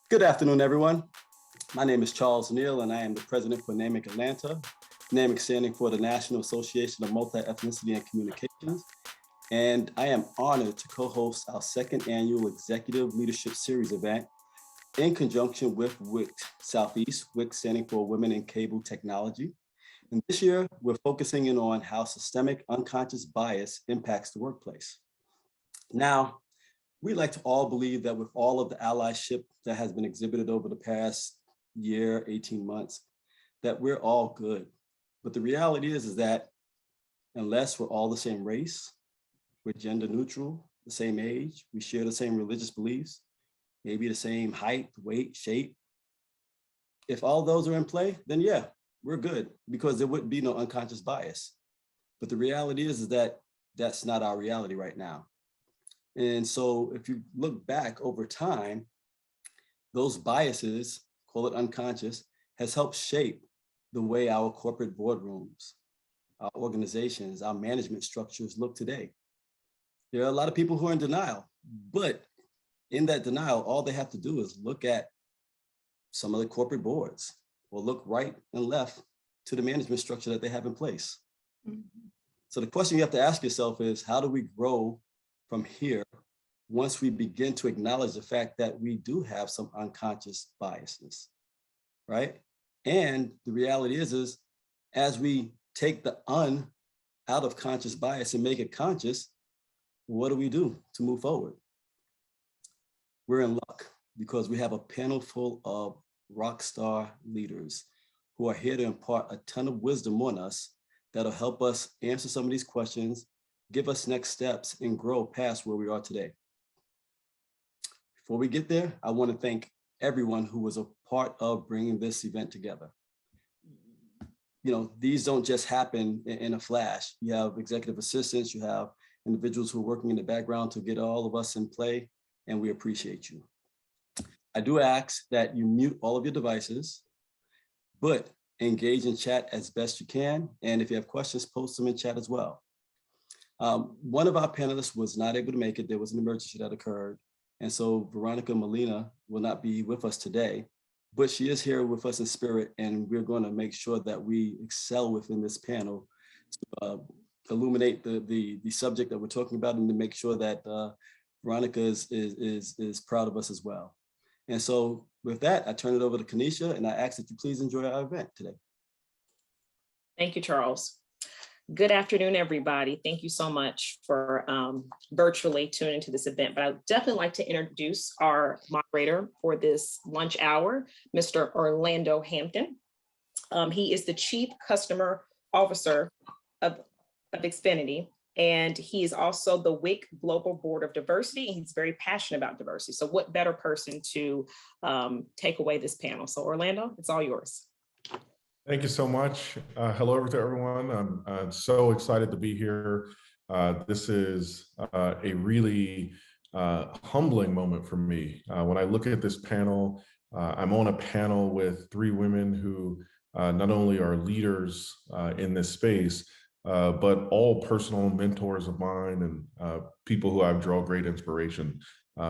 Good afternoon, everyone. My name is Charles Neal, and I am the president for NAMIC Atlanta. NAMIC standing for the National Association of Multi-Ethnicity and Communications. And I am honored to co-host our second annual Executive Leadership Series event in conjunction with WIC Southeast, WIC standing for Women in Cable Technology. And this year, we're focusing in on how systemic unconscious bias impacts the workplace. Now, we like to all believe that with all of the allyship that has been exhibited over the past year, 18 months, that we're all good. But the reality is that unless we're all the same race, we're gender neutral, the same age, we share the same religious beliefs, maybe the same height, weight, shape. If all those are in play, then yeah, we're good because there wouldn't be no unconscious bias. But the reality is that that's not our reality right now. And so if you look back over time, those biases, call it unconscious, has helped shape the way our corporate boardrooms, our organizations, our management structures look today. There are a lot of people who are in denial, but in that denial, all they have to do is look at some of the corporate boards or look right and left to the management structure that they have in place. Mm-hmm. So the question you have to ask yourself is, how do we grow from here once we begin to acknowledge the fact that we do have some unconscious biasness, right? And the reality is as we take the out of conscious bias and make it conscious, what do we do to move forward? We're in luck because we have a panel full of rock star leaders who are here to impart a ton of wisdom on us that'll help us answer some of these questions, give us next steps, and grow past where we are today. Before we get there, I want to thank everyone who was a part of bringing this event together. You know, these don't just happen in a flash. You have executive assistants, you have individuals who are working in the background to get all of us in play, and we appreciate you. I do ask that you mute all of your devices, but engage in chat as best you can. And if you have questions, post them in chat as well. One of our panelists was not able to make it. There was an emergency that occurred. And so Veronica Molina will not be with us today, but she is here with us in spirit, and we're going to make sure that we excel within this panel to illuminate the subject that we're talking about and to make sure that Veronica is proud of us as well. And so with that, I turn it over to Kanisha, and I ask that you please enjoy our event today. Thank you, Charles. Good afternoon, everybody. Thank you so much for virtually tuning into this event, but I'd definitely like to introduce our moderator for this lunch hour, Mr. Orlando Hampton. He is the Chief Customer Officer of Xfinity, and he is also the WIC Global Board of Diversity, and he's very passionate about diversity. So what better person to take away this panel? So Orlando, it's all yours. Thank you so much. Hello to everyone. I'm so excited to be here. This is a really humbling moment for me. When I look at this panel, I'm on a panel with three women who not only are leaders in this space, but all personal mentors of mine and people who I've drawn great inspiration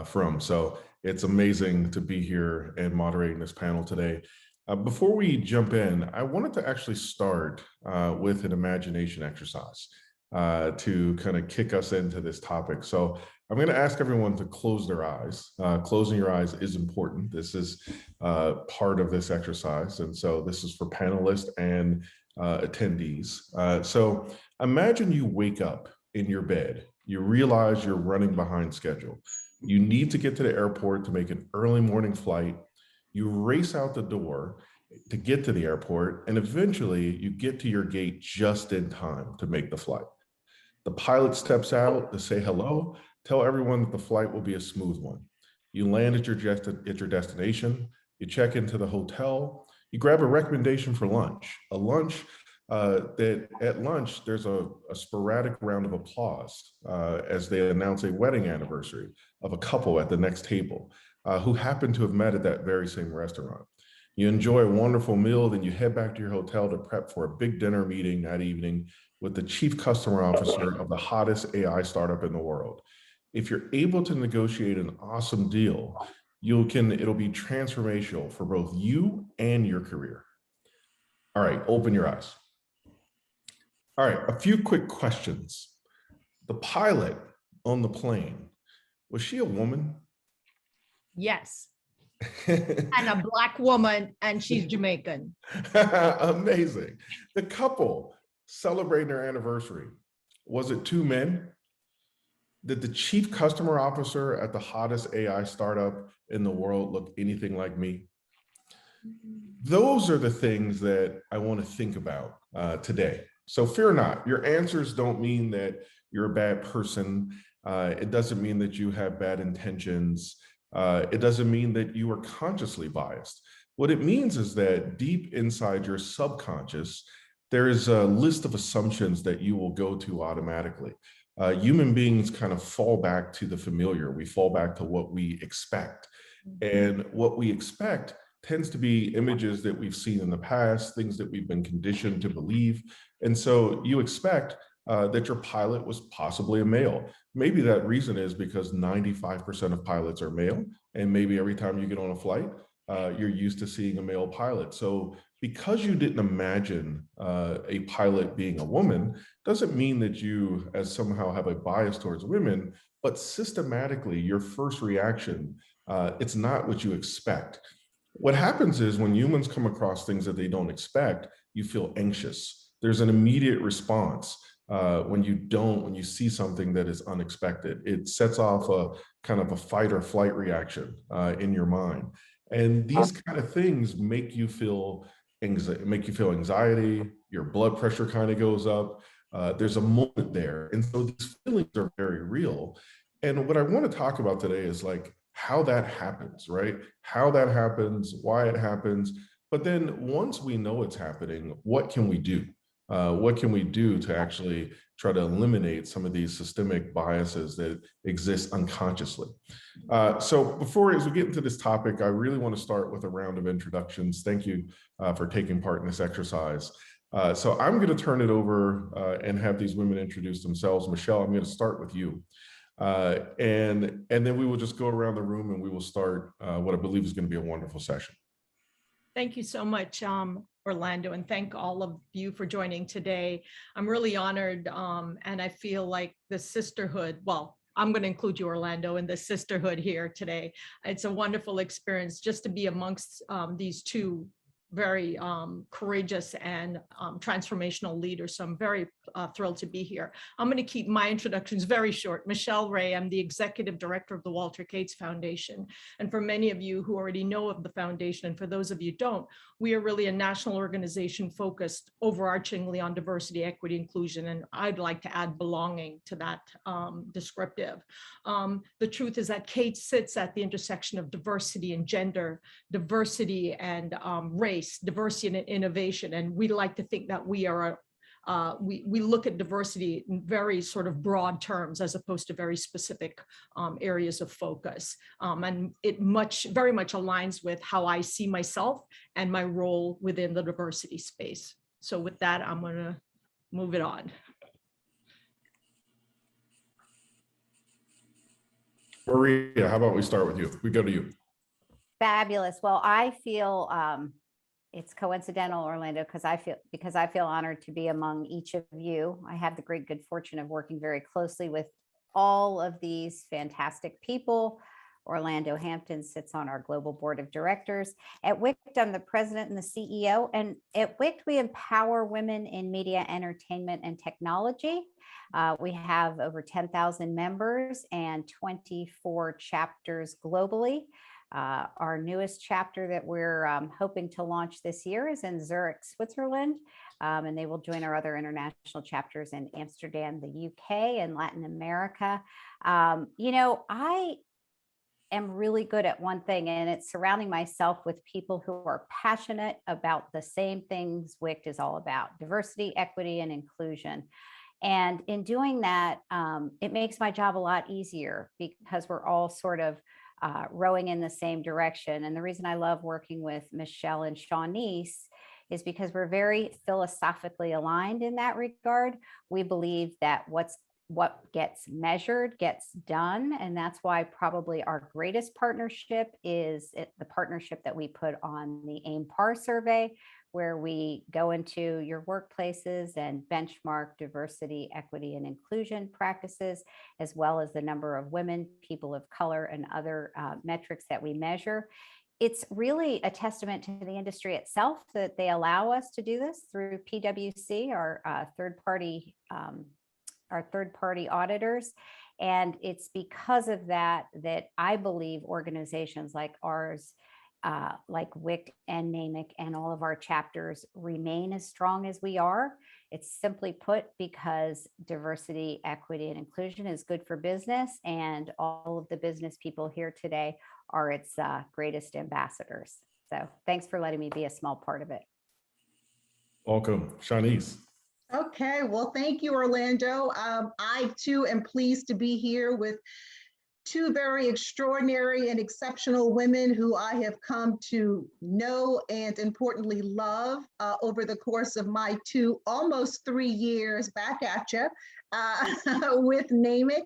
from. So it's amazing to be here and moderating this panel today. Before we jump in, I wanted to actually start with an imagination exercise to kind of kick us into this topic. So I'm going to ask everyone to close their eyes. Closing your eyes is important. This is part of this exercise. And so this is for panelists and attendees. So imagine you wake up in your bed. You realize you're running behind schedule. You need to get to the airport to make an early morning flight. You race out the door to get to the airport, and eventually you get to your gate just in time to make the flight. The pilot steps out to say hello, tell everyone that the flight will be a smooth one. You land at your destination, you check into the hotel, you grab a recommendation for lunch, a lunch that at lunch, there's a sporadic round of applause as they announce a wedding anniversary of a couple at the next table. Who happen to have met at that very same restaurant. You enjoy a wonderful meal, then you head back to your hotel to prep for a big dinner meeting that evening with the chief customer officer of the hottest AI startup in the world. If you're able to negotiate an awesome deal, it'll be transformational for both you and your career. All right, open your eyes. All right, a few quick questions. The pilot on the plane, was she a woman? Yes, and a Black woman, and she's Jamaican. Amazing. The couple celebrating their anniversary, was it two men? Did the chief customer officer at the hottest AI startup in the world look anything like me? Those are the things that I want to think about today. So fear not, your answers don't mean that you're a bad person. It doesn't mean that you have bad intentions. It doesn't mean that you are consciously biased. What it means is that deep inside your subconscious, there is a list of assumptions that you will go to automatically. Human beings kind of fall back to the familiar. We fall back to what we expect. And what we expect tends to be images that we've seen in the past, things that we've been conditioned to believe. And so you expect that your pilot was possibly a male. Maybe that reason is because 95% of pilots are male, and maybe every time you get on a flight, you're used to seeing a male pilot. So because you didn't imagine a pilot being a woman, doesn't mean that you as somehow have a bias towards women, but systematically your first reaction, it's not what you expect. What happens is when humans come across things that they don't expect, you feel anxious. There's an immediate response when you see something that is unexpected. It sets off a kind of a fight or flight reaction in your mind. And these kind of things make you feel anxiety, your blood pressure kind of goes up. There's a moment there. And so these feelings are very real. And what I want to talk about today is like how that happens, right? How that happens, why it happens. But then once we know it's happening, what can we do? What can we do to actually try to eliminate some of these systemic biases that exist unconsciously? So as we get into this topic, I really want to start with a round of introductions. Thank you for taking part in this exercise. So I'm going to turn it over and have these women introduce themselves. Michelle, I'm going to start with you. And then we will just go around the room and we will start what I believe is going to be a wonderful session. Thank you so much, Orlando, and thank all of you for joining today. I'm really honored, and I feel like the sisterhood, well, I'm going to include you, Orlando, in the sisterhood here today. It's a wonderful experience just to be amongst these two very courageous and transformational leaders. So I'm very thrilled to be here. I'm going to keep my introductions very short. Michelle Ray, I'm the executive director of the Walter Cates Foundation. And for many of you who already know of the foundation, and for those of you who don't, we are really a national organization focused overarchingly on diversity, equity, inclusion, and I'd like to add belonging to that descriptive. The truth is that Cates sits at the intersection of diversity and gender, diversity and race, diversity and innovation. And we like to think that we are we look at diversity in very sort of broad terms as opposed to very specific areas of focus. And it very much aligns with how I see myself and my role within the diversity space. So with that, I'm going to move it on. Maria, how about we start with you? We go to you. Fabulous. Well, I feel it's coincidental, Orlando, because I feel honored to be among each of you. I have the great good fortune of working very closely with all of these fantastic people. Orlando Hampton sits on our global board of directors. At WICT, I'm the president and the CEO. And at WICT, we empower women in media, entertainment, and technology. We have over 10,000 members and 24 chapters globally. Our newest chapter that we're hoping to launch this year is in Zurich, Switzerland, and they will join our other international chapters in Amsterdam, the UK, and Latin America. You know, I am really good at one thing, and it's surrounding myself with people who are passionate about the same things WICT is all about: diversity, equity, and inclusion. And in doing that, it makes my job a lot easier because we're all sort of rowing in the same direction. And the reason I love working with Michelle and Shawnice is because we're very philosophically aligned in that regard. We believe that what's what gets measured gets done. And that's why probably our greatest partnership is the partnership that we put on the AIM-PAR survey, where we go into your workplaces and benchmark diversity, equity, and inclusion practices, as well as the number of women, people of color, and other metrics that we measure. It's really a testament to the industry itself that they allow us to do this through PwC, our third-party auditors. And it's because of that that I believe organizations like ours, like WIC and NAMIC and all of our chapters remain as strong as we are. It's simply put because diversity, equity, and inclusion is good for business, and all of the business people here today are its greatest ambassadors. So thanks for letting me be a small part of it. Welcome, Shanice. Okay, well, thank you, Orlando. I too am pleased to be here with two very extraordinary and exceptional women who I have come to know and importantly love over the course of my almost 3 years back at you with NAMIC.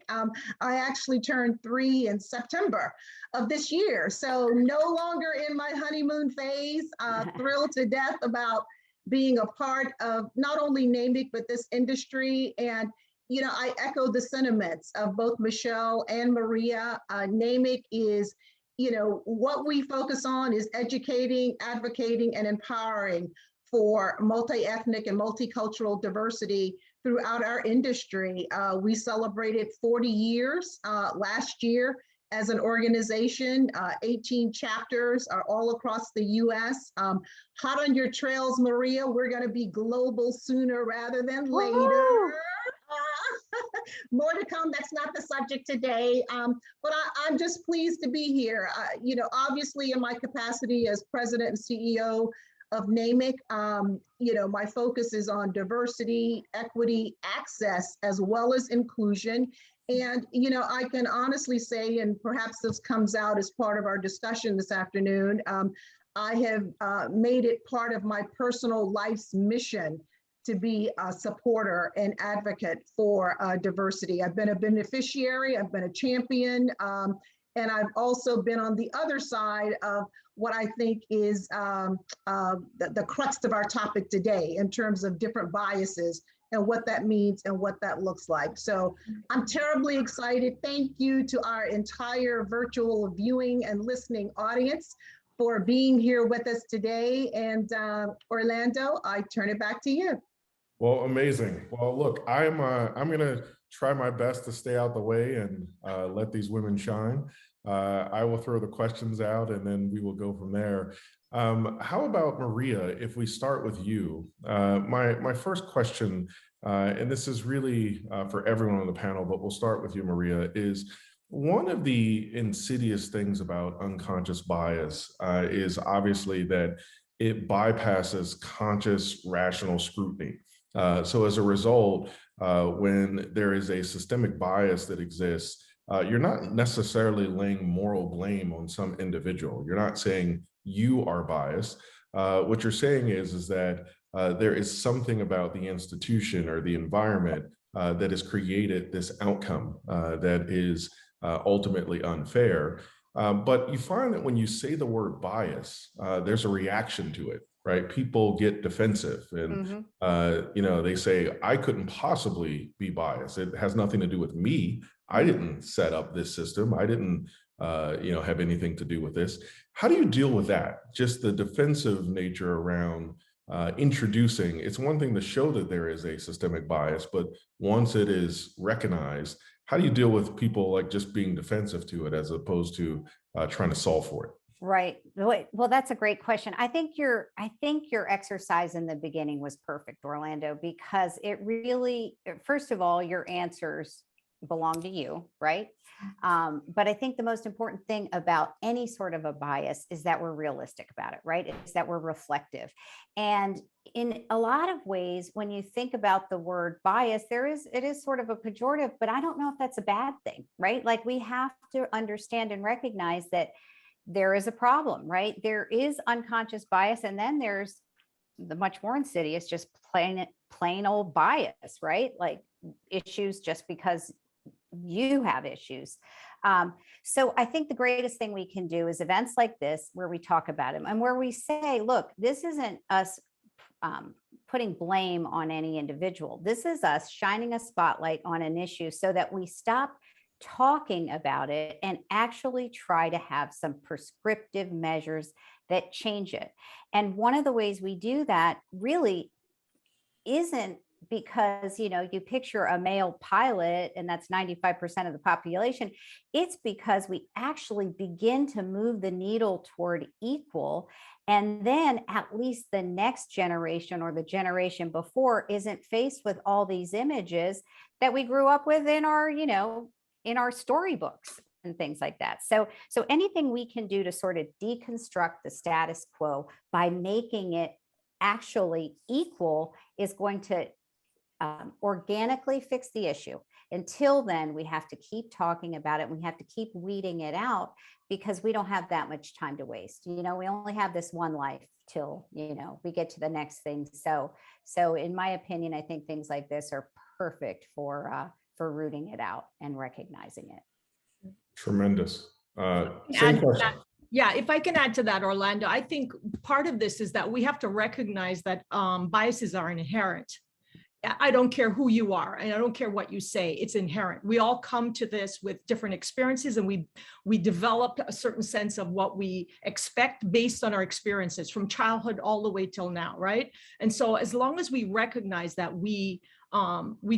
I actually turned 3 in September of this year, so no longer in my honeymoon phase. Thrilled to death about being a part of not only NAMIC, but this industry. And, you know, I echo the sentiments of both Michelle and Maria. NAMIC is, you know, what we focus on is educating, advocating, and empowering for multi-ethnic and multicultural diversity throughout our industry. We celebrated 40 years last year as an organization. 18 chapters are all across the US. Hot on your trails, Maria. We're going to be global sooner rather than later. More to come. That's not the subject today. But I'm just pleased to be here. You know, obviously in my capacity as president and CEO of NAMIC, you know, my focus is on diversity, equity, access, as well as inclusion. And, you know, I can honestly say, and perhaps this comes out as part of our discussion this afternoon, I have made it part of my personal life's mission to be a supporter and advocate for diversity. I've been a beneficiary, I've been a champion, and I've also been on the other side of what I think is the crux of our topic today in terms of different biases and what that means and what that looks like. So I'm terribly excited. Thank you to our entire virtual viewing and listening audience for being here with us today. And Orlando, I turn it back to you. Well, amazing. Well, look, I'm gonna try my best to stay out the way and let these women shine. I will throw the questions out and then we will go from there. How about Maria, if we start with you? My first question, and this is really for everyone on the panel, but we'll start with you, Maria, is one of the insidious things about unconscious bias is obviously that it bypasses conscious, rational scrutiny. So as a result, when there is a systemic bias that exists, you're not necessarily laying moral blame on some individual. You're not saying you are biased. What you're saying is that there is something about the institution or the environment that has created this outcome that is ultimately unfair. But you find that when you say the word bias, there's a reaction to it. Right? People get defensive and, you know, they say, I couldn't possibly be biased. It has nothing to do with me. I didn't set up this system. I didn't, you know, have anything to do with this. How do you deal with that? Just the defensive nature around introducing, it's one thing to show that there is a systemic bias, but once it is recognized, how do you deal with people like just being defensive to it as opposed to trying to solve for it? Right. Well, that's a great question. I think your exercise in the beginning was perfect, Orlando, because it really, first of all, your answers belong to you, right? But I think the most important thing about any sort of a bias is that we're realistic about it, right? It's that we're reflective. And in a lot of ways, when you think about the word bias, it is sort of a pejorative, but I don't know if that's a bad thing, right? Like we have to understand and recognize that there is a problem, right? There is unconscious bias, and then there's the much more insidious, just plain old bias, right? Like issues just because you have issues. So I think the greatest thing we can do is events like this where we talk about them and where we say, look, this isn't us putting blame on any individual. This is us shining a spotlight on an issue so that we stop talking about it and actually try to have some prescriptive measures that change it. And one of the ways we do that really isn't because, you know, you picture a male pilot and that's 95% of the population. It's because we actually begin to move the needle toward equal. And then at least the next generation or the generation before isn't faced with all these images that we grew up with in our, you know, in our storybooks and things like that. So anything we can do to sort of deconstruct the status quo by making it actually equal is going to organically fix the issue. Until then, we have to keep talking about it. We have to keep weeding it out because we don't have that much time to waste. You know, we only have this one life till, you know, we get to the next thing. So in my opinion, I think things like this are perfect for rooting it out and recognizing it. Tremendous. Same question. Yeah, if I can add to that, Orlando, I think part of this is that we have to recognize that biases are inherent. I don't care who you are, and I don't care what you say, it's inherent. We all come to this with different experiences, and we develop a certain sense of what we expect based on our experiences from childhood all the way till now, right? And so as long as we recognize that we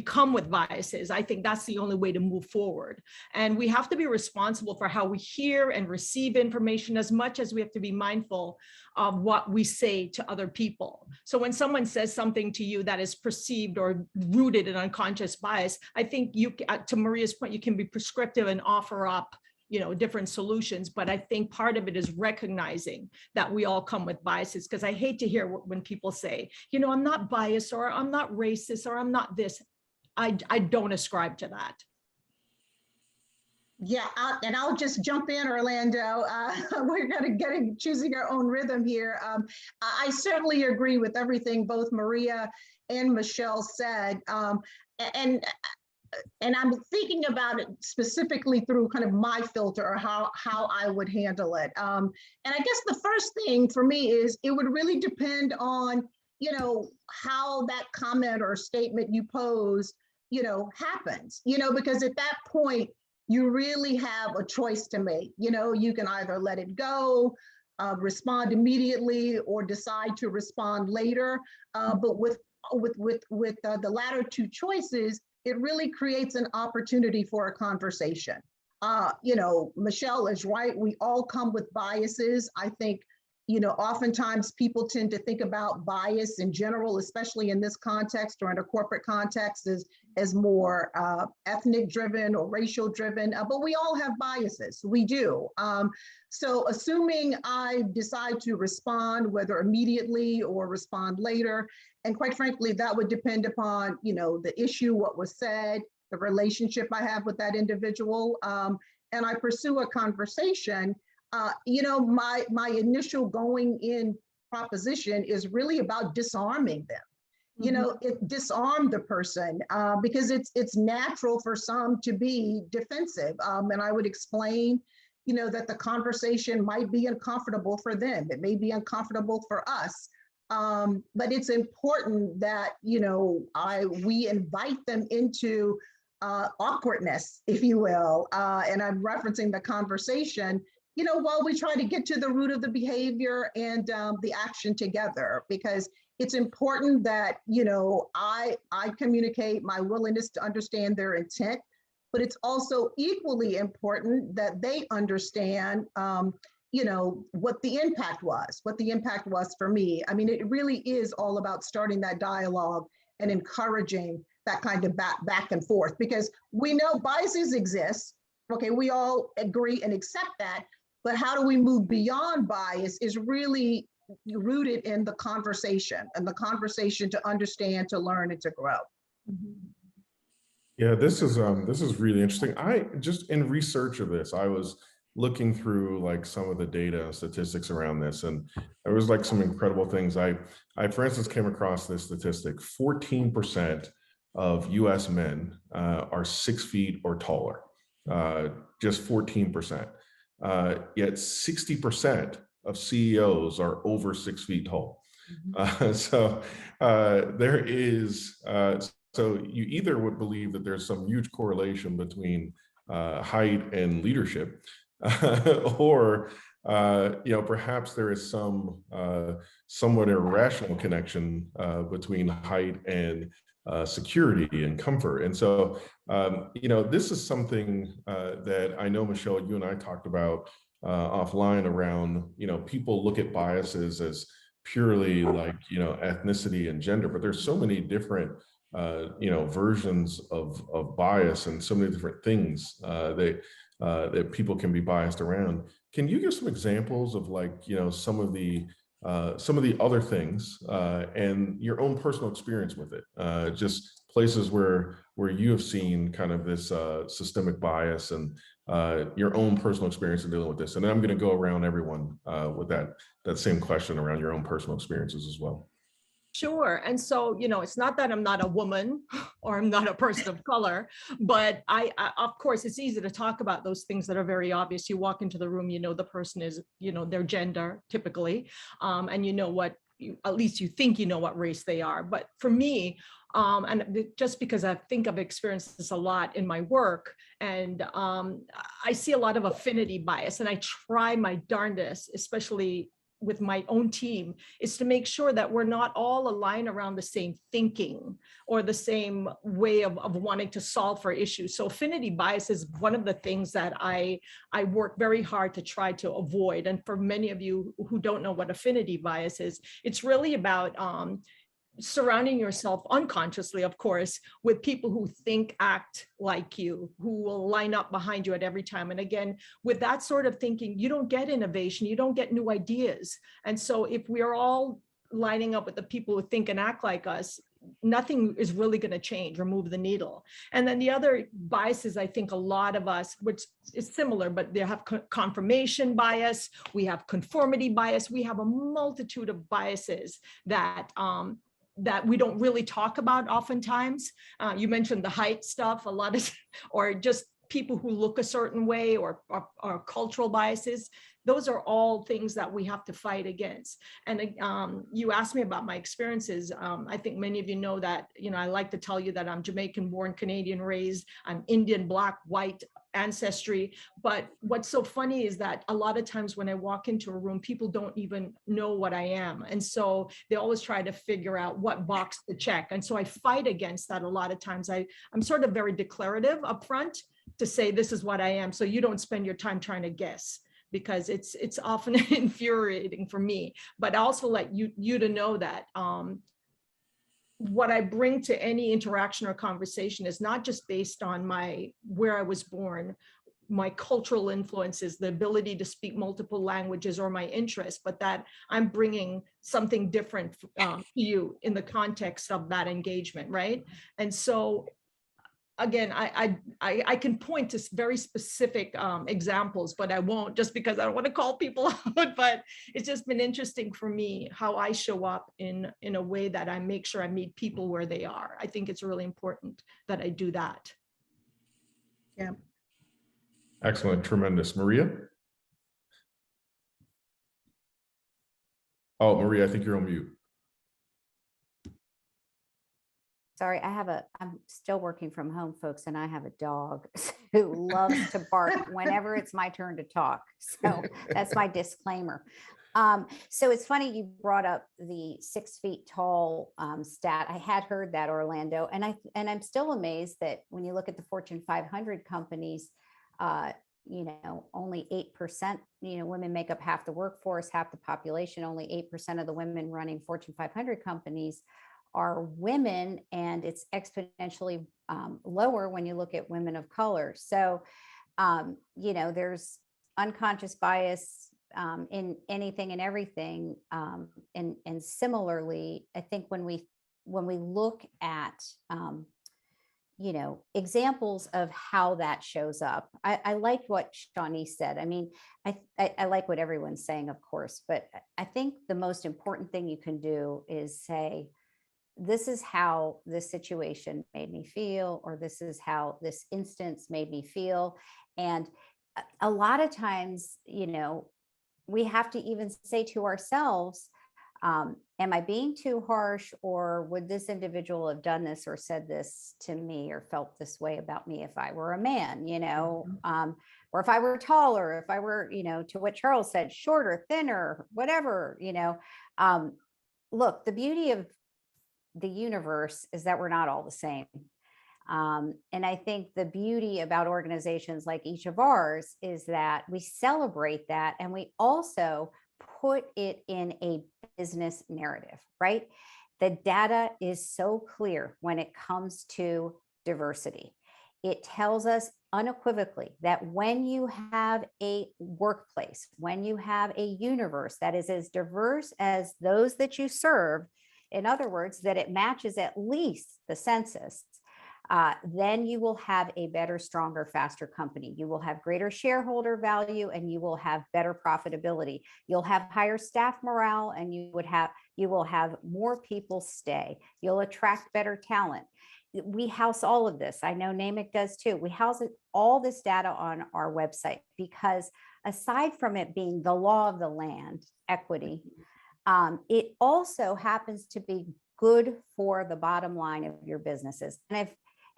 come with biases, I think that's the only way to move forward. And we have to be responsible for how we hear and receive information as much as we have to be mindful of what we say to other people. So when someone says something to you that is perceived or rooted in unconscious bias, I think you, to Maria's point, you can be prescriptive and offer up, you know, different solutions. But I think part of it is recognizing that we all come with biases, because I hate to hear when people say, you know, I'm not biased, or I'm not racist, or I'm not this. I don't ascribe to that. Yeah, and I'll just jump in, Orlando. We're going to choosing our own rhythm here. I certainly agree with everything both Maria and Michelle said. And I'm thinking about it specifically through kind of my filter or how I would handle it. And I guess the first thing for me is it would really depend on, you know, how that comment or statement you pose, you know, happens, you know, because at that point, you really have a choice to make. You know, you can either let it go, respond immediately, or decide to respond later. But with the latter two choices, it really creates an opportunity for a conversation. You know, Michelle is right. We all come with biases. I think, you know, oftentimes people tend to think about bias in general, especially in this context or in a corporate context, as more ethnic driven or racial driven, but we all have biases. We do. So assuming I decide to respond, whether immediately or respond later, and quite frankly, that would depend upon, you know, the issue, what was said, the relationship I have with that individual, and I pursue a conversation. You know, my initial going in proposition is really about disarming them. You know, disarm the person because it's natural for some to be defensive. And I would explain, you know, that the conversation might be uncomfortable for them. It may be uncomfortable for us. But it's important that, you know, we invite them into awkwardness, if you will. And I'm referencing the conversation, you know, while we try to get to the root of the behavior and the action together, because it's important that, you know, I communicate my willingness to understand their intent, but it's also equally important that they understand, you know, what the impact was for me. I mean, it really is all about starting that dialogue and encouraging that kind of back and forth, because we know biases exist. Okay, we all agree and accept that, but how do we move beyond bias is really rooted in the conversation, and the conversation to understand, to learn, and to grow. Yeah, this is really interesting. I just, in research of this, I was looking through like some of the data and statistics around this, and there was like some incredible things. I for instance came across this statistic: 14% of US men are 6 feet or taller, just 14%. Yet 60% of CEOs are over 6 feet tall. There is, so you either would believe that there's some huge correlation between height and leadership, or perhaps there is some somewhat irrational connection between height and security and comfort. And so, this is something that I know, Michelle, you and I talked about offline around, people look at biases as purely like, ethnicity and gender, but there's so many different, versions of bias and so many different things that people can be biased around. Can you give some examples of like, some of the other things and your own personal experience with it? Just places where you have seen kind of this systemic bias and your own personal experience in dealing with this. And then I'm going to go around everyone with that same question around your own personal experiences as well. Sure. And so, it's not that I'm not a woman or I'm not a person of color, but I of course, it's easy to talk about those things that are very obvious. You walk into the room, the person is, their gender typically, and what, at least you think what race they are. But for me, and just because I think I've experienced this a lot in my work, and I see a lot of affinity bias, and I try my darndest, especially with my own team, is to make sure that we're not all aligned around the same thinking or the same way of wanting to solve for issues. So affinity bias is one of the things that I work very hard to try to avoid. And for many of you who don't know what affinity bias is, it's really about surrounding yourself unconsciously, of course, with people who think, act like you, who will line up behind you at every time. And again, with that sort of thinking, you don't get innovation, you don't get new ideas. And so if we are all lining up with the people who think and act like us, nothing is really going to change or move the needle. And then the other biases, I think a lot of us, which is similar, but they have confirmation bias, we have conformity bias, we have a multitude of biases that we don't really talk about oftentimes. You mentioned the height stuff, a lot of, or just people who look a certain way, or cultural biases. Those are all things that we have to fight against. And you asked me about my experiences. I think many of you know that, I like to tell you that I'm Jamaican born, Canadian raised, I'm Indian, Black, white ancestry. But what's so funny is that a lot of times when I walk into a room, people don't even know what I am. And so they always try to figure out what box to check. And so I fight against that a lot of times. I'm sort of very declarative upfront to say, this is what I am, so you don't spend your time trying to guess, because it's often infuriating for me. But I also like you to know that what I bring to any interaction or conversation is not just based on where I was born, my cultural influences, the ability to speak multiple languages, or my interests, but that I'm bringing something different to you in the context of that engagement, right? And so again, I can point to very specific examples, but I won't, just because I don't want to call people out. But it's just been interesting for me how I show up in a way that I make sure I meet people where they are. I think it's really important that I do that. Yeah. Excellent, tremendous. Maria? Oh, Maria, I think you're on mute. Sorry, I'm still working from home, folks, and I have a dog who loves to bark whenever it's my turn to talk. So that's my disclaimer. So it's funny you brought up the 6 feet tall stat. I had heard that, Orlando, and I'm still amazed that when you look at the Fortune 500 companies, only 8%, women make up half the workforce, half the population. Only 8% of the women running Fortune 500 companies are women, and it's exponentially lower when you look at women of color. So, there's unconscious bias in anything and everything. And similarly, I think when we look at, examples of how that shows up, I like what Shawnee said. I mean, I like what everyone's saying, of course, but I think the most important thing you can do is say, this is how this situation made me feel, or this is how this instance made me feel. And a lot of times, we have to even say to ourselves, am I being too harsh, or would this individual have done this or said this to me or felt this way about me if I were a man, or if I were taller, if I were, to what Charles said, shorter, thinner, whatever, look, the beauty of the universe is that we're not all the same. And I think the beauty about organizations like each of ours is that we celebrate that, and we also put it in a business narrative, right? The data is so clear when it comes to diversity. It tells us unequivocally that when you have a workplace, when you have a universe that is as diverse as those that you serve, in other words, that it matches at least the census, then you will have a better, stronger, faster company. You will have greater shareholder value, and you will have better profitability. You'll have higher staff morale, and you will have more people stay. You'll attract better talent. We house all of this. I know NAMIC does too. We house all this data on our website because aside from it being the law of the land, equity, it also happens to be good for the bottom line of your businesses.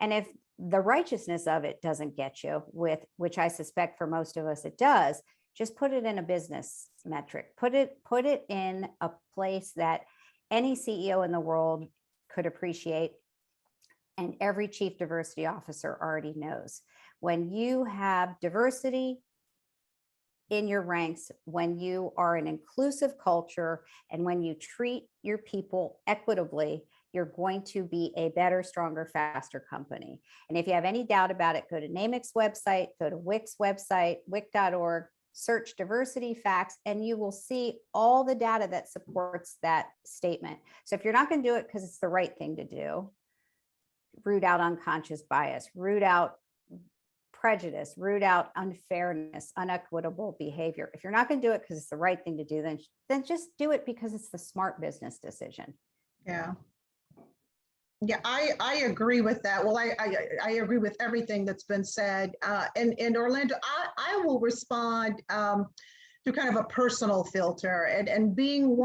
And if the righteousness of it doesn't get you, with which I suspect for most of us it does, just put it in a business metric. Put it in a place that any CEO in the world could appreciate, and every chief diversity officer already knows. When you have diversity in your ranks, when you are an inclusive culture, and when you treat your people equitably, you're going to be a better, stronger, faster company. And if you have any doubt about it, go to NAMIC's website, go to WIC's website, wic.org, search diversity facts, and you will see all the data that supports that statement. So if you're not going to do it because it's the right thing to do, root out unconscious bias, root out prejudice, root out unfairness, unequitable behavior. If you're not going to do it because it's the right thing to do, then just do it because it's the smart business decision. Yeah. Yeah, I agree with that. Well, I agree with everything that's been said. And Orlando, I will respond through kind of a personal filter, and being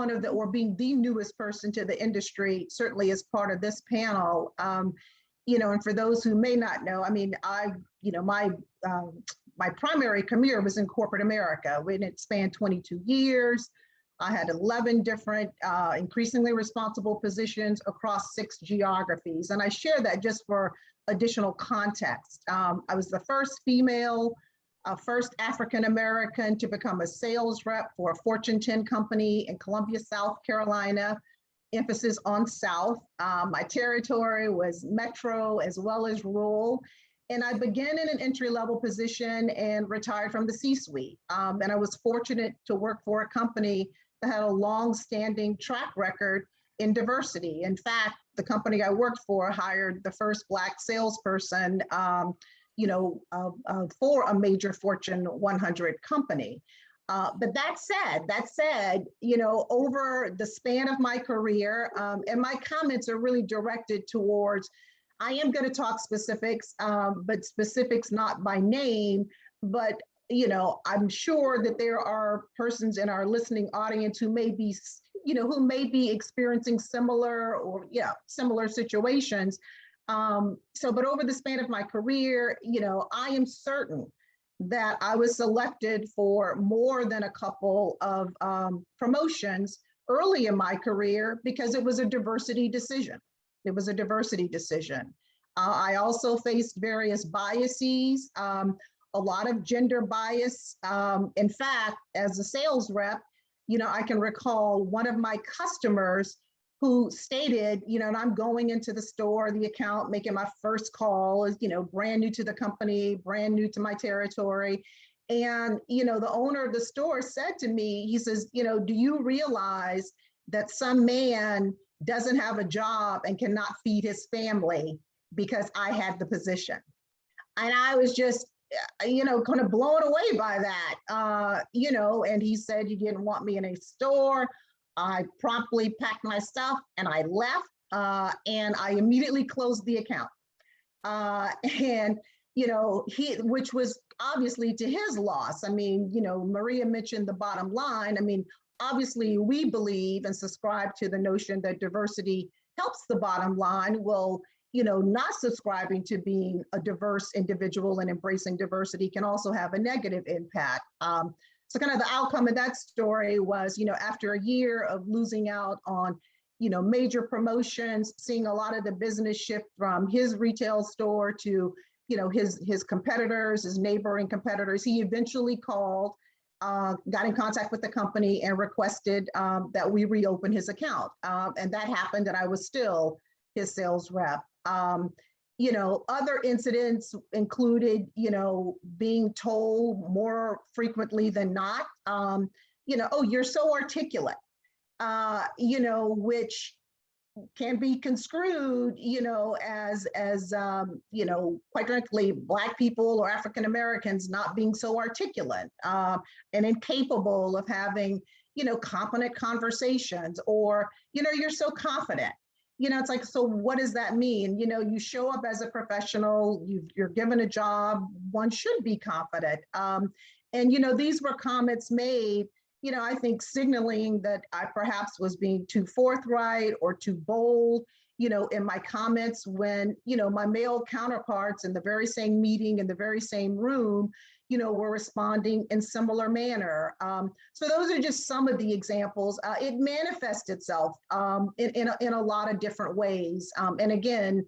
being the newest person to the industry, certainly as part of this panel. And for those who may not know, I mean, my primary career was in corporate America, when it spanned 22 years. I had 11 different increasingly responsible positions across 6 geographies. And I share that just for additional context. I was the first female, first African-American to become a sales rep for a Fortune 10 company in Columbia, South Carolina, emphasis on South. My territory was metro as well as rural. And I began in an entry-level position and retired from the C-suite. And I was fortunate to work for a company that had a long-standing track record in diversity. In fact, the company I worked for hired the first Black salesperson, for a major Fortune 100 company. But that said, over the span of my career, and my comments are really directed towards, I am going to talk specifics, but specifics not by name, but I'm sure that there are persons in our listening audience who may be experiencing similar situations. But over the span of my career, I am certain that I was selected for more than a couple of promotions early in my career because it was a diversity decision. It was a diversity decision. I also faced various biases, a lot of gender bias. In fact, as a sales rep, I can recall one of my customers who stated, and I'm going into the store, the account, making my first call, is, brand new to the company, brand new to my territory. And, the owner of the store said to me, he says, do you realize that some man doesn't have a job and cannot feed his family because I had the position? And I was just, kind of blown away by that, and he said he didn't want me in a store. I promptly packed my stuff and I left. and I immediately closed the account. And, which was obviously to his loss. I mean, Maria mentioned the bottom line. I mean, obviously we believe and subscribe to the notion that diversity helps the bottom line. Well, not subscribing to being a diverse individual and embracing diversity can also have a negative impact. So kind of the outcome of that story was, after a year of losing out on, major promotions, seeing a lot of the business shift from his retail store to, his competitors, his neighboring competitors, he eventually called, got in contact with the company and requested that we reopen his account. And that happened, and I was still his sales rep. Other incidents included, being told more frequently than not, oh, you're so articulate, which can be construed, as quite frankly, Black people or African Americans not being so articulate and incapable of having, competent conversations, or, you're so confident. It's like, so what does that mean? You show up as a professional, you're given a job, one should be confident. And, these were comments made, I think signaling that I perhaps was being too forthright or too bold, in my comments when, my male counterparts in the very same meeting, in the very same room, were responding in similar manner. So those are just some of the examples. It manifests itself in a lot of different ways. And again,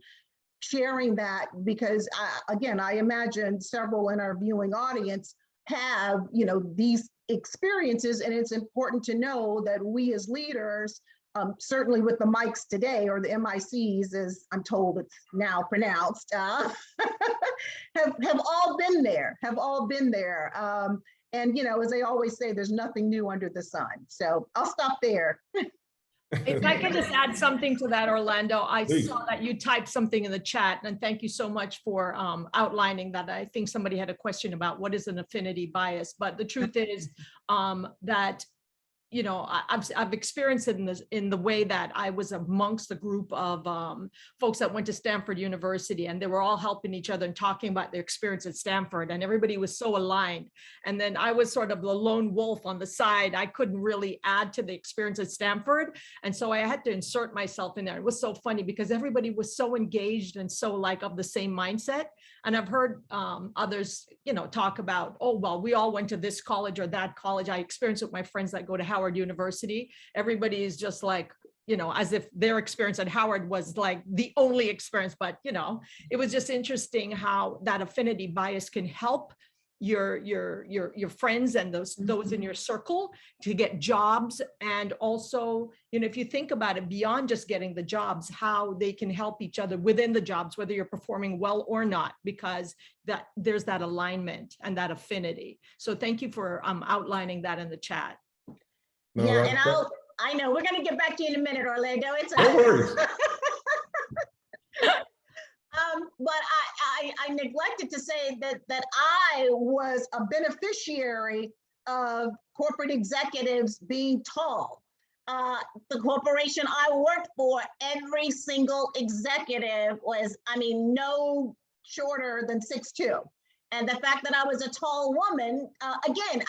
sharing that because, I imagine several in our viewing audience have, these experiences, and it's important to know that we as leaders, certainly with the mics today, or the MICs, as I'm told it's now pronounced, have all been there, and, as they always say, there's nothing new under the sun. So I'll stop there. If I can just add something to that, Orlando, I Please. saw that you typed something in the chat, and thank you so much for outlining that. I think somebody had a question about what is an affinity bias, but the truth is that I've experienced it in the way that I was amongst a group of folks that went to Stanford University, and they were all helping each other and talking about their experience at Stanford, and everybody was so aligned. And then I was sort of the lone wolf on the side. I couldn't really add to the experience at Stanford. And so I had to insert myself in there. It was so funny because everybody was so engaged and so like of the same mindset. And I've heard others, talk about, oh, well, we all went to this college or that college. I experienced it with my friends that go to Howard University. Everybody is just like, as if their experience at Howard was like the only experience. But, it was just interesting how that affinity bias can help your friends and those in your circle to get jobs. And also, if you think about it beyond just getting the jobs, how they can help each other within the jobs, whether you're performing well or not, because there's that alignment and that affinity. So thank you for outlining that in the chat. No, Yeah, and I know we're going to get back to you in a minute, Orlando. It's no worries. But I neglected to say that I was a beneficiary of corporate executives being tall. The corporation I worked for, every single executive was, no shorter than 6'2". And the fact that I was a tall woman, again,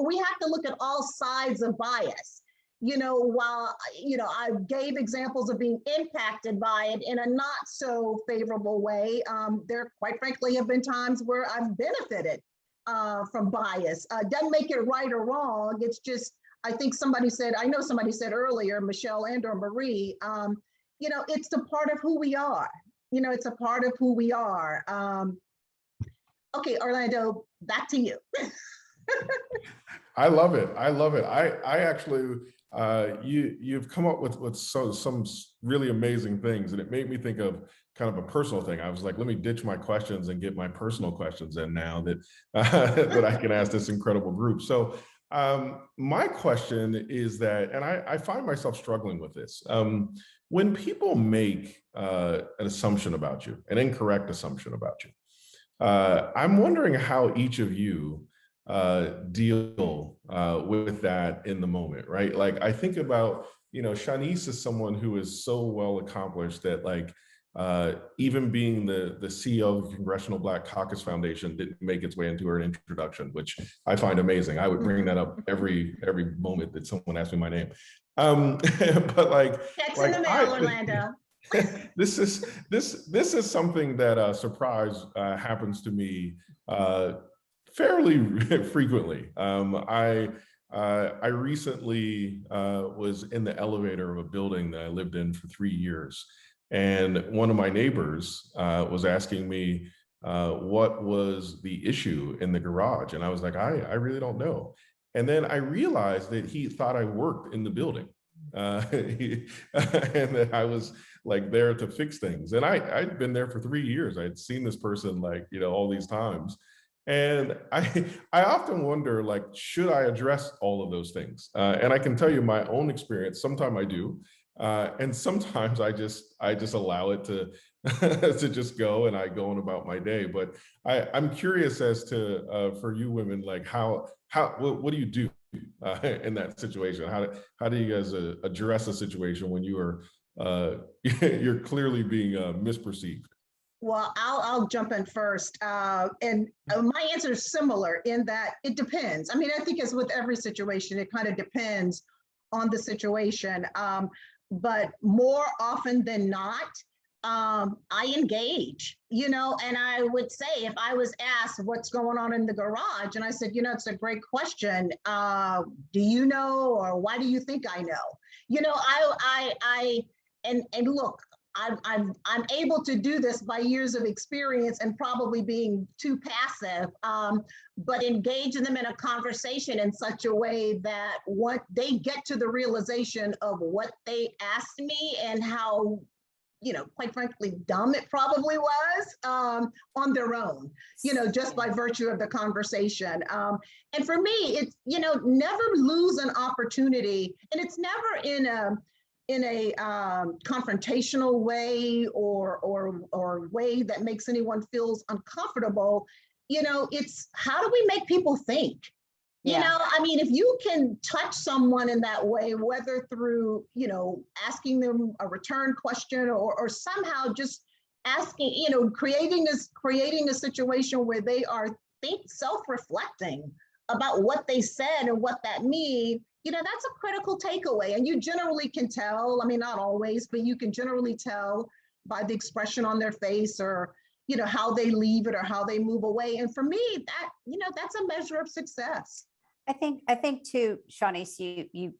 we have to look at all sides of bias. While, I gave examples of being impacted by it in a not so favorable way, there quite frankly have been times where I've benefited from bias. Doesn't make it right or wrong. It's just, I think somebody said earlier, Michelle and or Marie, it's a part of who we are. It's a part of who we are. Okay, Orlando, back to you. I love it. I actually, you've come up with some really amazing things, and it made me think of kind of a personal thing. I was like, let me ditch my questions and get my personal questions in now that that I can ask this incredible group. So my question is that, and I find myself struggling with this. When people make an assumption about you, an incorrect assumption about you, I'm wondering how each of you deal with that in the moment, right? Like I think about, Shanice is someone who is so well accomplished that like even being the CEO of the Congressional Black Caucus Foundation didn't make its way into her introduction, which I find amazing. I would bring that up every moment that someone asked me my name. But Checks in like the mail, Orlando. this is something that surprise happens to me fairly frequently. I recently was in the elevator of a building that I lived in for 3 years, and one of my neighbors was asking me what was the issue in the garage, and I was like, I really don't know. And then I realized that he thought I worked in the building, and that I was like there to fix things. And I'd been there for 3 years. I'd seen this person like, all these times. And I often wonder, like, should I address all of those things? And I can tell you my own experience. Sometimes I do, and sometimes I just allow it to to just go, and I go on about my day. But I'm curious as to for you women, like what do you do in that situation? How do you guys address a situation when you are you're clearly being misperceived? Well, I'll jump in first. And my answer is similar in that it depends. I mean, I think as with every situation, it kind of depends on the situation. But more often than not, I engage, and I would say if I was asked what's going on in the garage, and I said, it's a great question. Do you know, or why do you think I know? And look, I'm able to do this by years of experience and probably being too passive, but engaging them in a conversation in such a way that what they get to the realization of what they asked me and how, quite frankly, dumb it probably was on their own, just by virtue of the conversation. And for me, it's, never lose an opportunity, and it's never in a confrontational way or way that makes anyone feels uncomfortable. It's how do we make people think? I mean, if you can touch someone in that way, whether through, asking them a return question or somehow just asking, creating a situation where they are self-reflecting about what they said and what that means, that's a critical takeaway. And you generally can tell, I mean, not always, but you can generally tell by the expression on their face or, how they leave it or how they move away. And for me, that, that's a measure of success. I think too, Shanice, you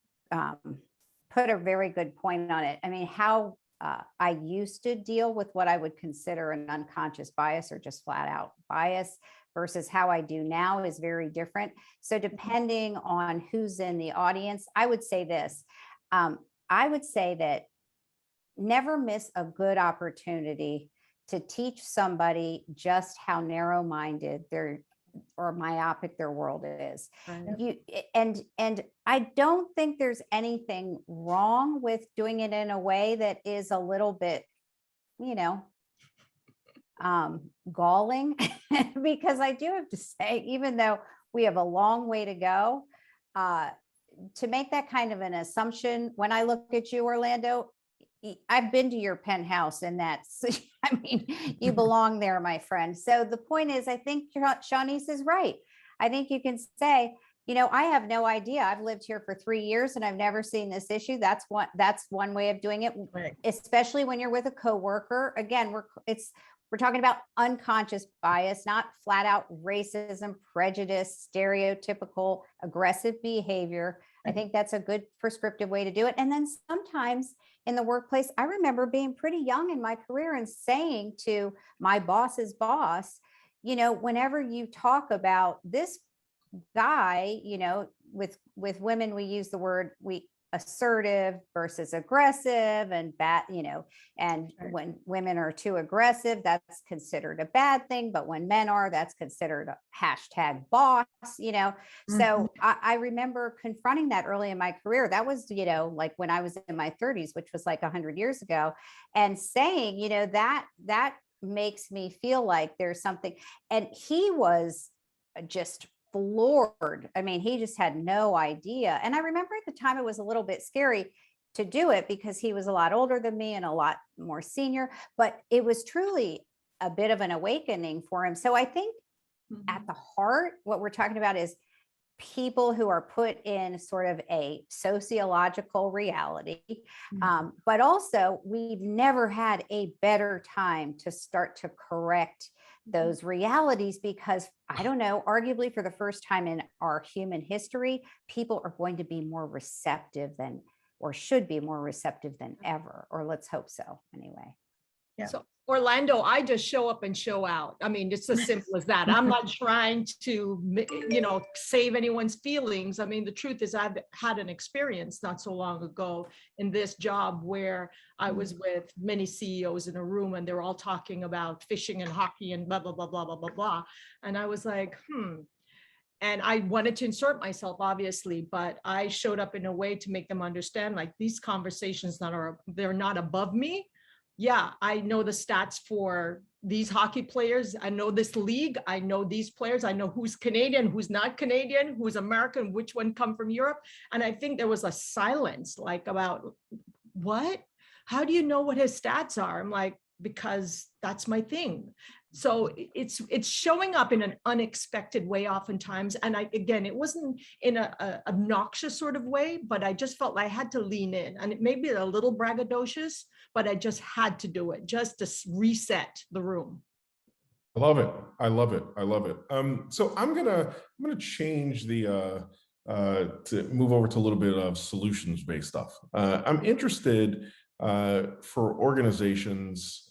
put a very good point on it. I mean, how I used to deal with what I would consider an unconscious bias or just flat out bias versus how I do now is very different. So depending on who's in the audience, I would say this. I would say that never miss a good opportunity to teach somebody just how narrow-minded or myopic their world is. Right. And I don't think there's anything wrong with doing it in a way that is a little bit, galling, because I do have to say, even though we have a long way to go, to make that kind of an assumption, when I look at you, Orlando, I've been to your penthouse, and that's, I mean, you belong there, my friend. So the point is, I think Shanice is right. I think you can say, I have no idea. I've lived here for 3 years and I've never seen this issue. That's one way of doing it, right. Especially when you're with a coworker. Again, we're talking about unconscious bias, not flat out racism, prejudice, stereotypical aggressive behavior. I think that's a good prescriptive way to do it. And then sometimes in the workplace, I remember being pretty young in my career and saying to my boss's boss, whenever you talk about this guy, with women, we use the word assertive versus aggressive and bad, and when women are too aggressive, that's considered a bad thing. But when men are, that's considered a hashtag boss, So I remember confronting that early in my career. That was, like when I was in my 30s, which was like 100 years ago, and saying, that makes me feel like there's something. And he was just floored. I mean, he just had no idea. And I remember at the time it was a little bit scary to do it because he was a lot older than me and a lot more senior, but it was truly a bit of an awakening for him. So I think at the heart, what we're talking about is people who are put in sort of a sociological reality. But also, we've never had a better time to start to correct those realities because, I don't know, arguably for the first time in our human history, people are going to be more receptive than, or should be more receptive than ever, or let's hope so anyway. Yeah. So Orlando, I just show up and show out. I mean, it's as simple as that. I'm not trying to, save anyone's feelings. I mean, the truth is I've had an experience not so long ago in this job where I was with many CEOs in a room and they're all talking about fishing and hockey and blah, blah, blah, blah, blah, blah, blah. And I was like, And I wanted to insert myself, obviously, but I showed up in a way to make them understand, like, these conversations they're not above me. Yeah, I know the stats for these hockey players. I know this league. I know these players. I know who's Canadian, who's not Canadian, who's American, which one come from Europe. And I think there was a silence, like, about what? How do you know what his stats are? I'm like, because that's my thing. So it's showing up in an unexpected way oftentimes. And again, it wasn't in a obnoxious sort of way, but I just felt like I had to lean in, and it may be a little braggadocious, but I just had to do it just to reset the room. I love it. I love it. I love it. So I'm gonna change the to move over to a little bit of solutions-based stuff. I'm interested for organizations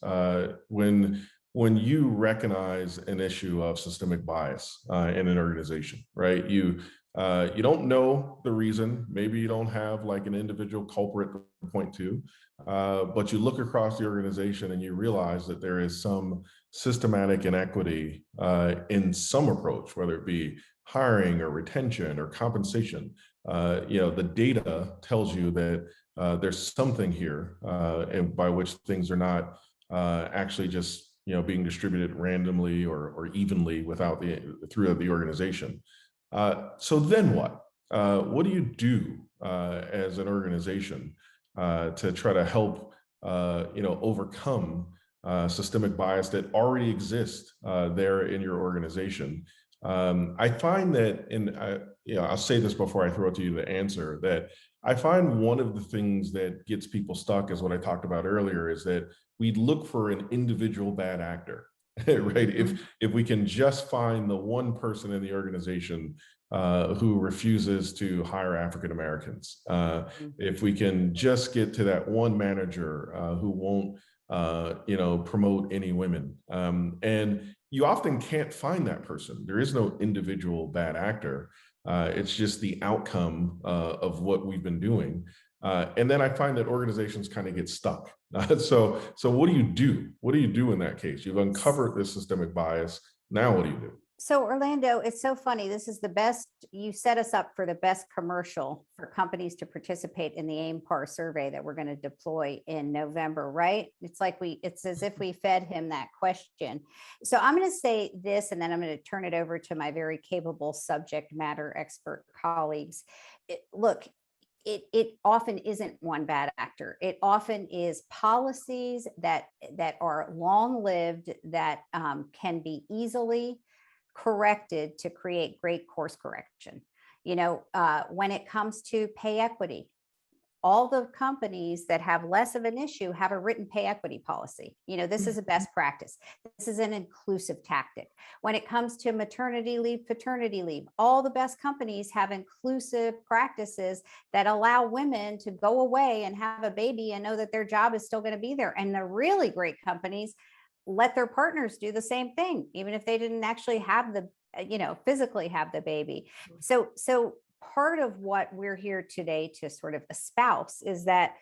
when you recognize an issue of systemic bias in an organization, right? You don't know the reason. Maybe you don't have like an individual culprit to point to, but you look across the organization and you realize that there is some systematic inequity in some approach, whether it be hiring or retention or compensation. The data tells you that there's something here, and by which things are not actually just being distributed randomly or evenly throughout the organization. So then what? What do you do as an organization to try to help overcome systemic bias that already exists there in your organization? I find that, I'll say this before I throw it to you, the answer, that I find one of the things that gets people stuck is what I talked about earlier, is that we look for an individual bad actor, right? If we can just find the one person in the organization who refuses to hire African Americans, if we can just get to that one manager who won't, promote any women, and you often can't find that person. There is no individual bad actor. It's just the outcome of what we've been doing. And then I find that organizations kind of get stuck. So what do you do? What do you do in that case? You've uncovered this systemic bias. Now what do you do? So Orlando, it's so funny. This is the best, you set us up for the best commercial for companies to participate in the AIMPAR survey that we're going to deploy in November, right? It's as if we fed him that question. So I'm going to say this, and then I'm going to turn it over to my very capable subject matter expert colleagues. It often isn't one bad actor. It often is policies that are long-lived, that can be easily corrected to create great course correction. When it comes to pay equity, all the companies that have less of an issue have a written pay equity policy. This is a best practice. This is an inclusive tactic. When it comes to maternity leave, paternity leave, all the best companies have inclusive practices that allow women to go away and have a baby and know that their job is still going to be there. And the really great companies let their partners do the same thing, even if they didn't actually have physically have the baby. So part of what we're here today to sort of espouse is that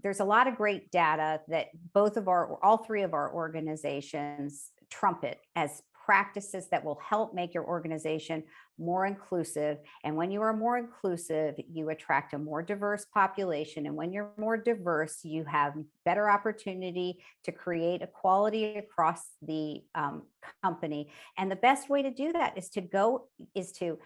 there's a lot of great data that all three of our organizations trumpet as practices that will help make your organization more inclusive. And when you are more inclusive, you attract a more diverse population. And when you're more diverse, you have better opportunity to create equality across the company. And the best way to do that is to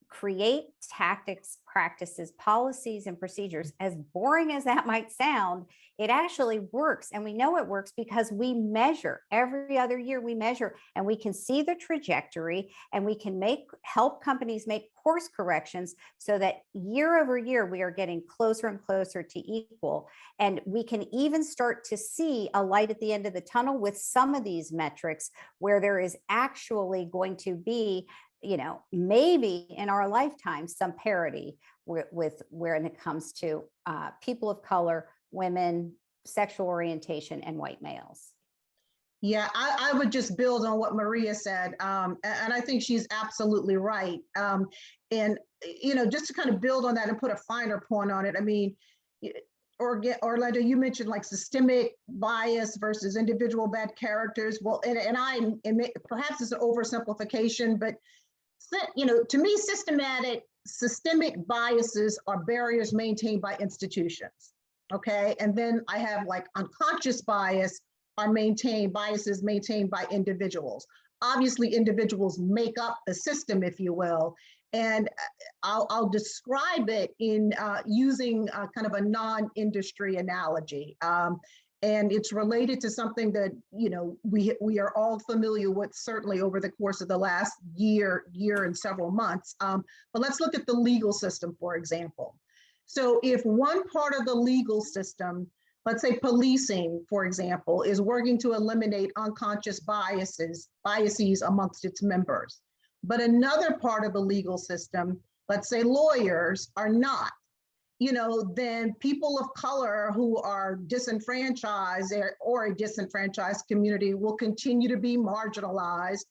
create tactics, practices, policies, and procedures. As boring as that might sound, it actually works. And we know it works because we measure every other year. We measure and we can see the trajectory, and we can help companies make course corrections so that year over year, we are getting closer and closer to equal. And we can even start to see a light at the end of the tunnel with some of these metrics where there is actually going to be, maybe in our lifetime, some parity with when it comes to people of color, women, sexual orientation, and white males. Yeah, I would just build on what Maria said, and I think she's absolutely right. And just to kind of build on that and put a finer point on it, I mean, Orlando, you mentioned like systemic bias versus individual bad characters. Well, and perhaps it's an oversimplification, but to me, systemic biases are barriers maintained by institutions. Okay, and then I have like unconscious biases maintained by individuals. Obviously, individuals make up the system, if you will. And I'll describe it in using kind of a non-industry analogy. And it's related to something that, we are all familiar with, certainly over the course of the last year and several months. But let's look at the legal system, for example. So if one part of the legal system, let's say policing, for example, is working to eliminate unconscious biases amongst its members, but another part of the legal system, let's say lawyers, are not, then people of color who are disenfranchised or a disenfranchised community will continue to be marginalized,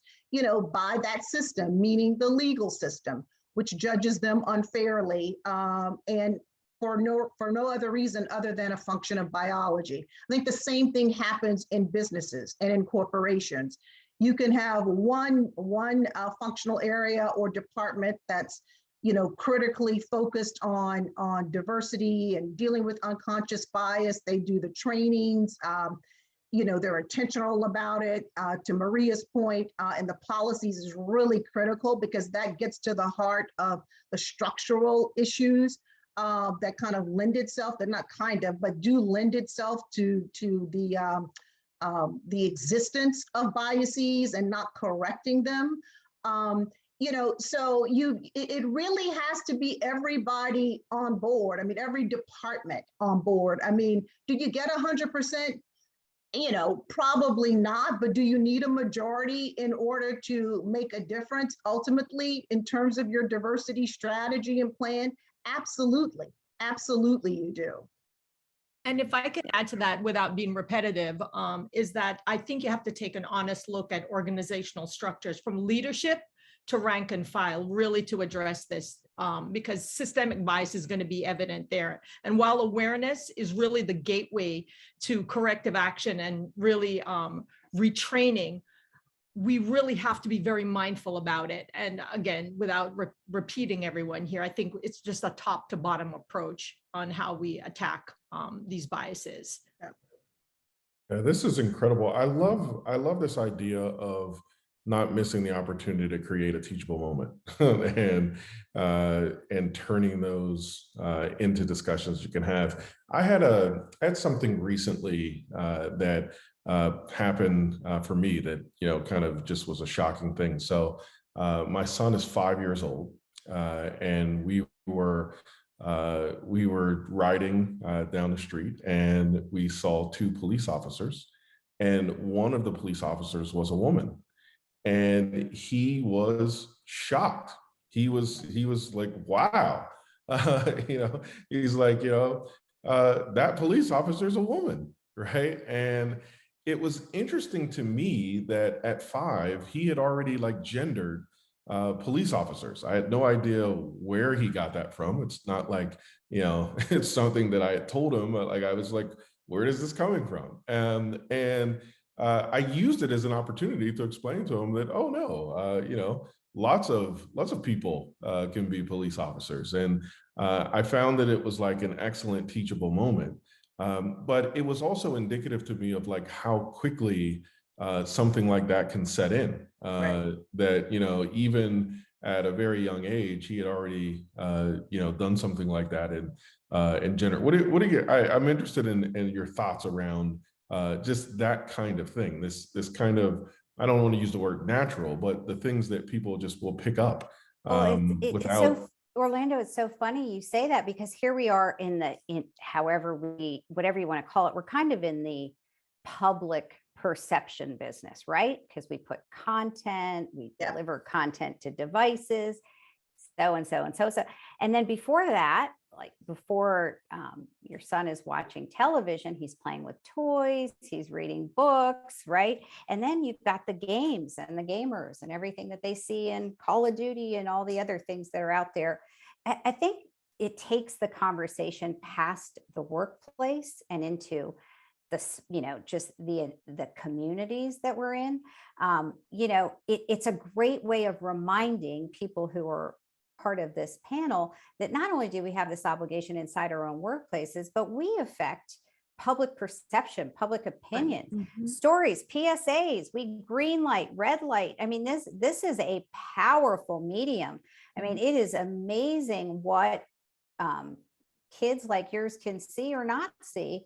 by that system, meaning the legal system, which judges them unfairly and for no other reason other than a function of biology. I think the same thing happens in businesses and in corporations. You can have one functional area or department that's critically focused on diversity and dealing with unconscious bias. They do the trainings, they're intentional about it. To Maria's point, and the policies is really critical because that gets to the heart of the structural issues that kind of lend itself, they're not kind of, but do lend itself to the existence of biases and not correcting them. So it really has to be everybody on board. I mean, every department on board. I mean, do you get 100%? Probably not, but do you need a majority in order to make a difference ultimately in terms of your diversity strategy and plan? Absolutely. Absolutely, you do. And if I could add to that without being repetitive, is that I think you have to take an honest look at organizational structures from leadership to rank and file, really to address this, because systemic bias is going to be evident there. And while awareness is really the gateway to corrective action and really retraining, we really have to be very mindful about it. And again, without repeating everyone here, I think it's just a top to bottom approach on how we attack these biases. Yeah, this is incredible. I love this idea of not missing the opportunity to create a teachable moment and turning those into discussions you can have. I had something recently that happened for me that kind of just was a shocking thing. So my son is 5 years old, and we were riding down the street, and we saw two police officers, and one of the police officers was a woman. And he was shocked. He was like, wow. He's like, that police officer is a woman, right? And it was interesting to me that at 5, he had already like gendered police officers. I had no idea where he got that from. It's not like, it's something that I had told him. Like, I was like, where is this coming from? And I used it as an opportunity to explain to them that, oh no, you know, lots of people can be police officers. And I found that it was like an excellent teachable moment. But it was also indicative to me of like how quickly something like that can set in. That, you know, even at a very young age, he had already, you know, done something like that. In general, what do you? I'm interested in your thoughts around just that kind of thing. This kind of, I don't want to use the word natural, but the things that people just will pick up Well, it's so, without. Orlando, it's so funny you say that, because here we are in however whatever you want to call it, we're kind of in the public perception business, right? Because we put content, we Yeah. deliver content to devices, so and so and so. And then before that, like before your son is watching television, he's playing with toys, he's reading books, right? And then you've got the games and the gamers and everything that they see in Call of Duty and all the other things that are out there. I think it takes the conversation past the workplace and into this, you know, just the communities that we're in. You know, it's a great way of reminding people who are part of this panel that not only do we have this obligation inside our own workplaces, but we affect public perception, public opinion, stories, PSAs, we green light, red light. I mean, this is a powerful medium. I mean, it is amazing what kids like yours can see or not see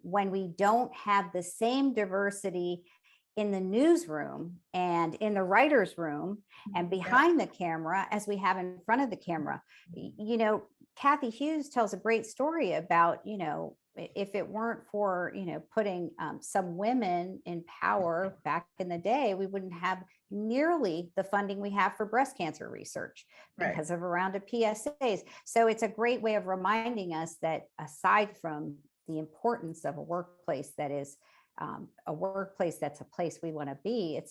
when we don't have the same diversity in the newsroom and in the writer's room and behind the camera as we have in front of the camera. You know, Kathy Hughes tells a great story about, you know, if it weren't for, you know, putting some women in power back in the day, we wouldn't have nearly the funding we have for breast cancer research because of a round of PSAs. So it's a great way of reminding us that aside from the importance of a workplace that is a workplace that's a place we want to be, it's